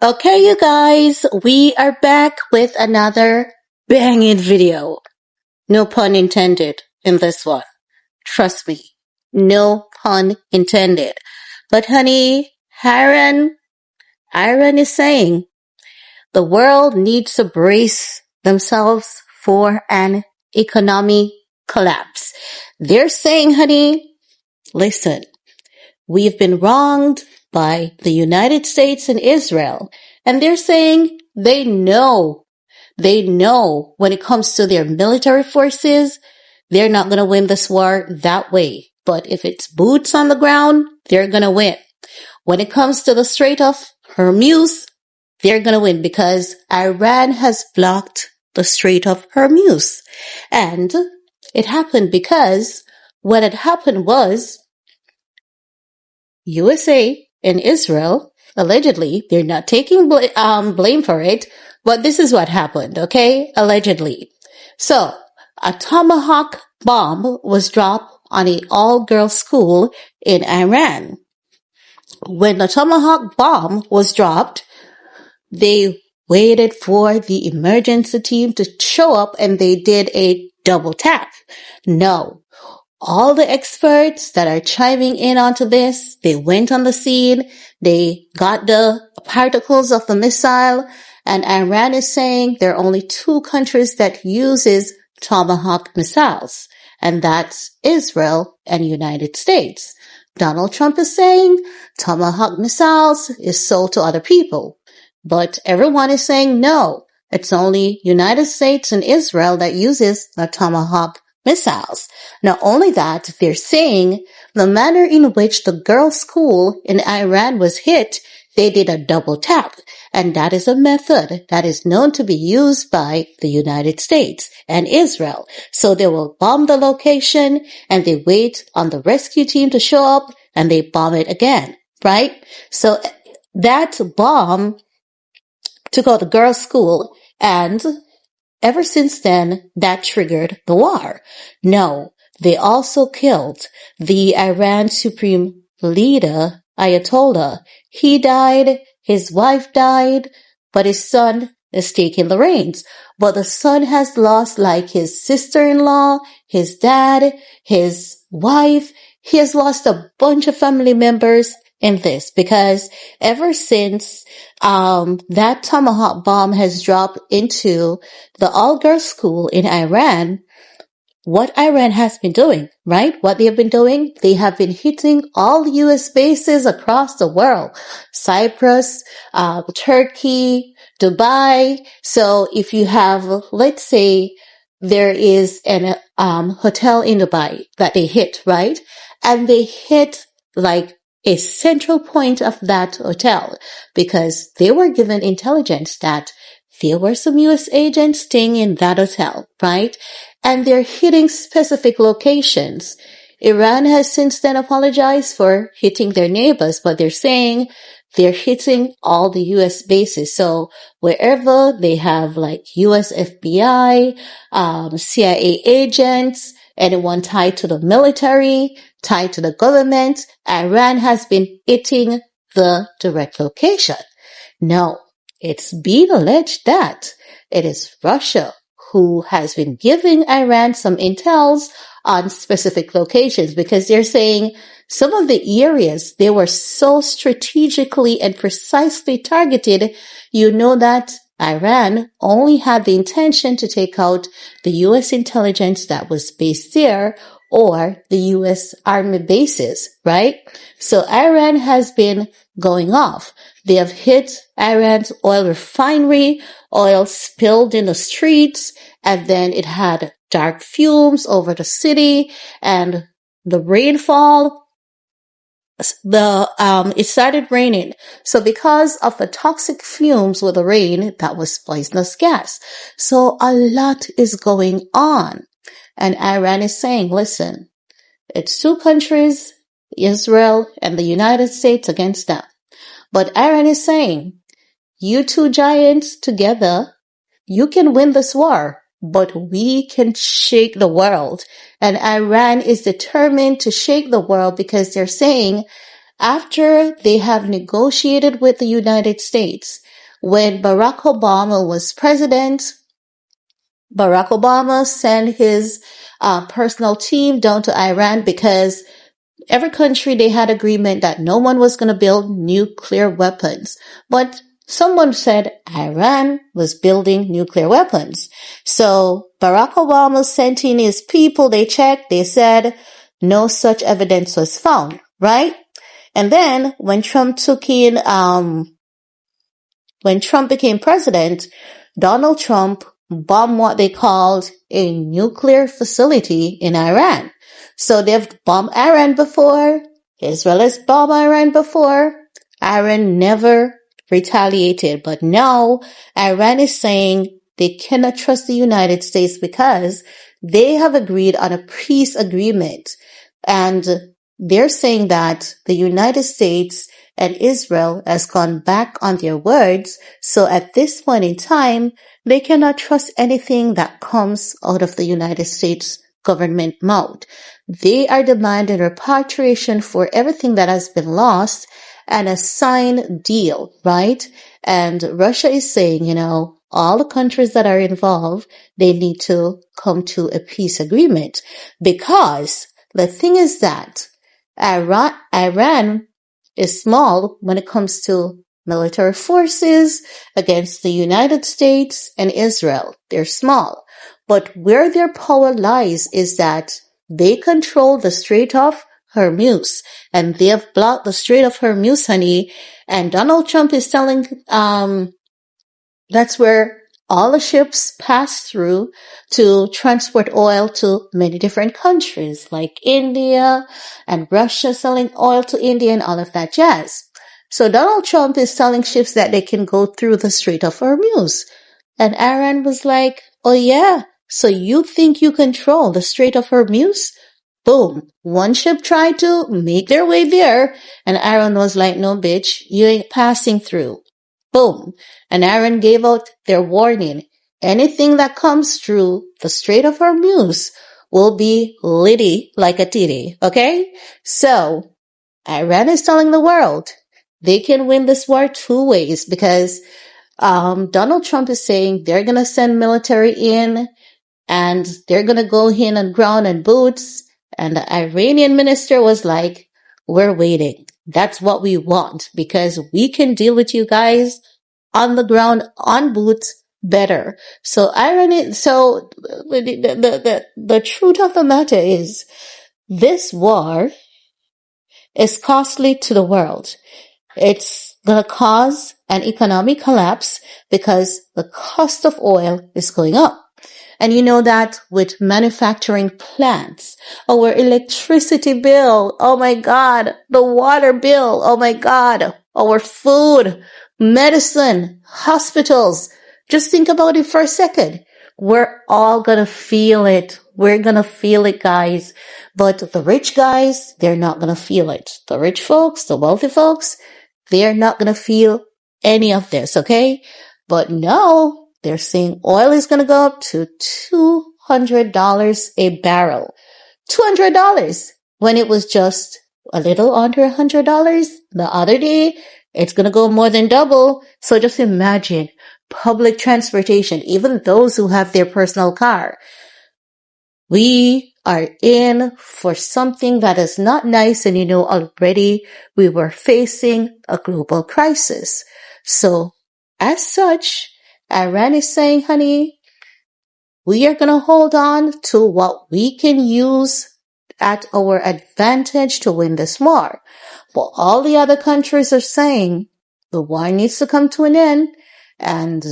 Okay, you guys, we are back with another banging video. No pun intended in this one. Trust me. No pun intended. But honey, Aaron is saying the world needs to brace themselves for an economic collapse. They're saying, honey, listen, we've been wronged by the United States and Israel. And they're saying they know when it comes to their military forces, they're not going to win this war that way. But if it's boots on the ground, they're going to win. When it comes to the Strait of Hormuz, they're going to win because Iran has blocked the Strait of Hormuz. And it happened because what had happened was USA and Israel, allegedly, they're not taking blame for it, but this is what happened, okay? Allegedly. So, a Tomahawk bomb was dropped on an all-girls school in Iran. When the Tomahawk bomb was dropped, they waited for the emergency team to show up and they did a double tap. No. All the experts that are chiming in onto this, they went on the scene, they got the particles of the missile, and Iran is saying there are only two countries that uses Tomahawk missiles, and that's Israel and United States. Donald Trump is saying Tomahawk missiles is sold to other people, but everyone is saying no, it's only United States and Israel that uses the Tomahawk missiles. Not only that, they're saying the manner in which the girls' school in Iran was hit, they did a double tap. And that is a method that is known to be used by the United States and Israel. So they will bomb the location and they wait on the rescue team to show up and they bomb it again, right? So that bomb took out the girls' school, and ever since then, that triggered the war. No, they also killed the Iran Supreme Leader, Ayatollah. He died, his wife died, but his son is taking the reins. But the son has lost like his sister-in-law, his dad, his wife. He has lost a bunch of family members in this because ever since that Tomahawk bomb has dropped into the all-girls school in Iran, what Iran has been doing, right? What they have been doing, they have been hitting all U.S. bases across the world. Cyprus, Turkey, Dubai. So if you have, let's say, there is an hotel in Dubai that they hit, right? And they hit like a central point of that hotel because they were given intelligence that there were some U.S. agents staying in that hotel, right? And they're hitting specific locations. Iran has since then apologized for hitting their neighbors, but they're saying they're hitting all the U.S. bases. So wherever they have like U.S. FBI, CIA agents, anyone tied to the military, tied to the government, Iran has been hitting the direct location. No, it's been alleged that it is Russia who has been giving Iran some intels on specific locations because they're saying some of the areas, they were so strategically and precisely targeted, you know that Iran only had the intention to take out the U.S. intelligence that was based there or the U.S. Army bases, right? So Iran has been going off. They have hit Iran's oil refinery, oil spilled in the streets, and then it had dark fumes over the city, and the rainfall, it started raining. So because of the toxic fumes with the rain, that was poisonous gas. So a lot is going on. And Iran is saying, listen, it's two countries, Israel and the United States against them. But Iran is saying, you two giants together, you can win this war, but we can shake the world. And Iran is determined to shake the world because they're saying After they have negotiated with the United States, when Barack Obama was president, Barack Obama sent his personal team down to Iran because every country they had agreement that no one was going to build nuclear weapons. But someone said Iran was building nuclear weapons. So Barack Obama sent in his people, they checked, they said no such evidence was found, right? And then when Trump became president, Donald Trump bombed what they called a nuclear facility in Iran. So they've bombed Iran before. Israel has bombed Iran before. Iran never retaliated. But now Iran is saying they cannot trust the United States because they have agreed on a peace agreement. And they're saying that the United States and Israel has gone back on their words. So at this point in time, they cannot trust anything that comes out of the United States government mouth. They are demanding repatriation for everything that has been lost and a signed deal, right? And Russia is saying, all the countries that are involved, they need to come to a peace agreement because the thing is that Iran is small when it comes to military forces against the United States and Israel. They're small. But where their power lies is that they control the Strait of Hormuz. And they have blocked the Strait of Hormuz, honey. And Donald Trump is telling, that's where all the ships pass through to transport oil to many different countries like India and Russia, selling oil to India and all of that jazz. So Donald Trump is telling ships that they can go through the Strait of Hormuz. And Iran was like, oh yeah, so you think you control the Strait of Hormuz? Boom. One ship tried to make their way there and Iran was like, no bitch, you ain't passing through. Boom. And Iran gave out their warning. Anything that comes through the Strait of Hormuz will be litty like a titty. Okay? So, Iran is telling the world they can win this war two ways because Donald Trump is saying they're going to send military in and they're going to go in on ground and boots. And the Iranian minister was like, we're waiting. That's what we want because we can deal with you guys on the ground, on boots, better. So the truth of the matter is this war is costly to the world. It's going to cause an economic collapse because the cost of oil is going up. And you know that with manufacturing plants, our electricity bill, oh my God, the water bill, oh my God, our food, medicine, hospitals. Just think about it for a second. We're all gonna feel it. We're gonna feel it, guys. But the rich guys, they're not gonna feel it. The rich folks, the wealthy folks, they're not gonna feel any of this, okay? But no. They're saying oil is going to go up to $200 a barrel. $200 when it was just a little under $100 the other day. It's going to go more than double. So just imagine public transportation, even those who have their personal car. We are in for something that is not nice. And already we were facing a global crisis. So as such, Iran is saying, honey, we are going to hold on to what we can use at our advantage to win this war. But all the other countries are saying the war needs to come to an end. And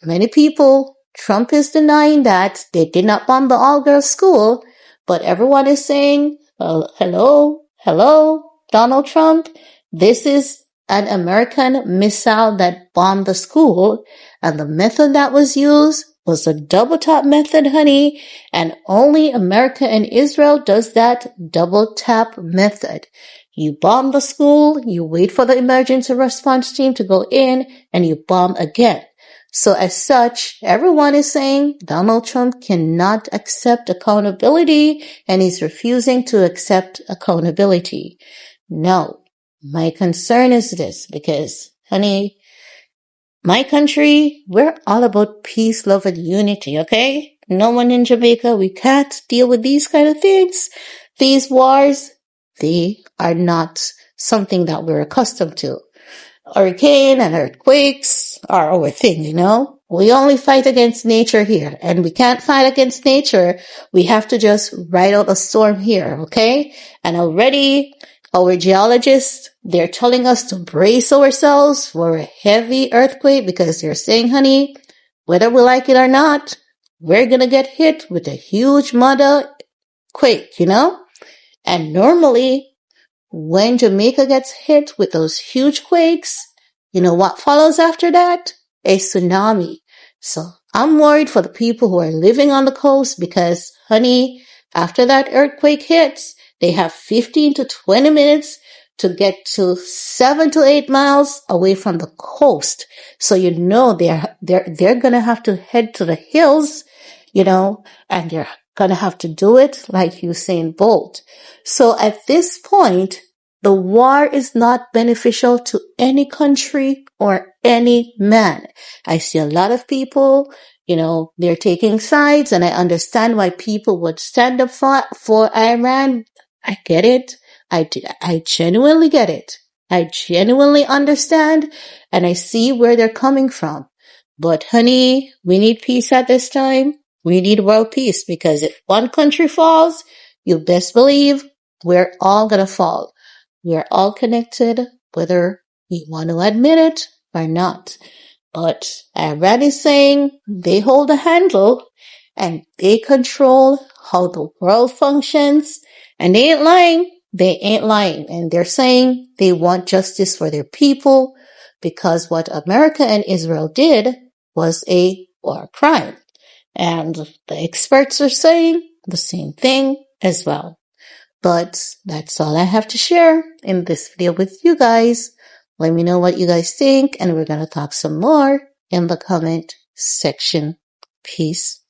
many people, Trump is denying that they did not bomb the all-girls school. But everyone is saying, hello, Donald Trump, this is an American missile that bombed the school, and the method that was used was a double tap method, honey, and only America and Israel does that double tap method. You bomb the school, you wait for the emergency response team to go in, and you bomb again. So as such, everyone is saying Donald Trump cannot accept accountability, and he's refusing to accept accountability. No. My concern is this because, honey, my country, we're all about peace, love, and unity, okay? No one in Jamaica, we can't deal with these kind of things. These wars, they are not something that we're accustomed to. Hurricane and earthquakes are our thing, you know? We only fight against nature here, and we can't fight against nature. We have to just ride out a storm here, okay? And already our geologists, they're telling us to brace ourselves for a heavy earthquake because they're saying, honey, whether we like it or not, we're gonna get hit with a huge mother quake, you know? And normally when Jamaica gets hit with those huge quakes, you know what follows after that? A tsunami. So I'm worried for the people who are living on the coast because, honey, after that earthquake hits, they have 15 to 20 minutes to get to 7 to 8 miles away from the coast. So you know they're gonna have to head to the hills, you know, and they're gonna have to do it like Usain Bolt. So at this point, the war is not beneficial to any country or any man. I see a lot of people, you know, they're taking sides, and I understand why people would stand up for Iran. I get it. I genuinely get it. I genuinely understand, and I see where they're coming from. But honey, we need peace at this time. We need world peace because if one country falls, you best believe we're all gonna fall. We're all connected, whether we want to admit it or not. But Iran is saying they hold a handle and they control how the world functions. And they ain't lying. They ain't lying. And they're saying they want justice for their people because what America and Israel did was a war crime. And the experts are saying the same thing as well. But that's all I have to share in this video with you guys. Let me know what you guys think, and we're going to talk some more in the comment section. Peace.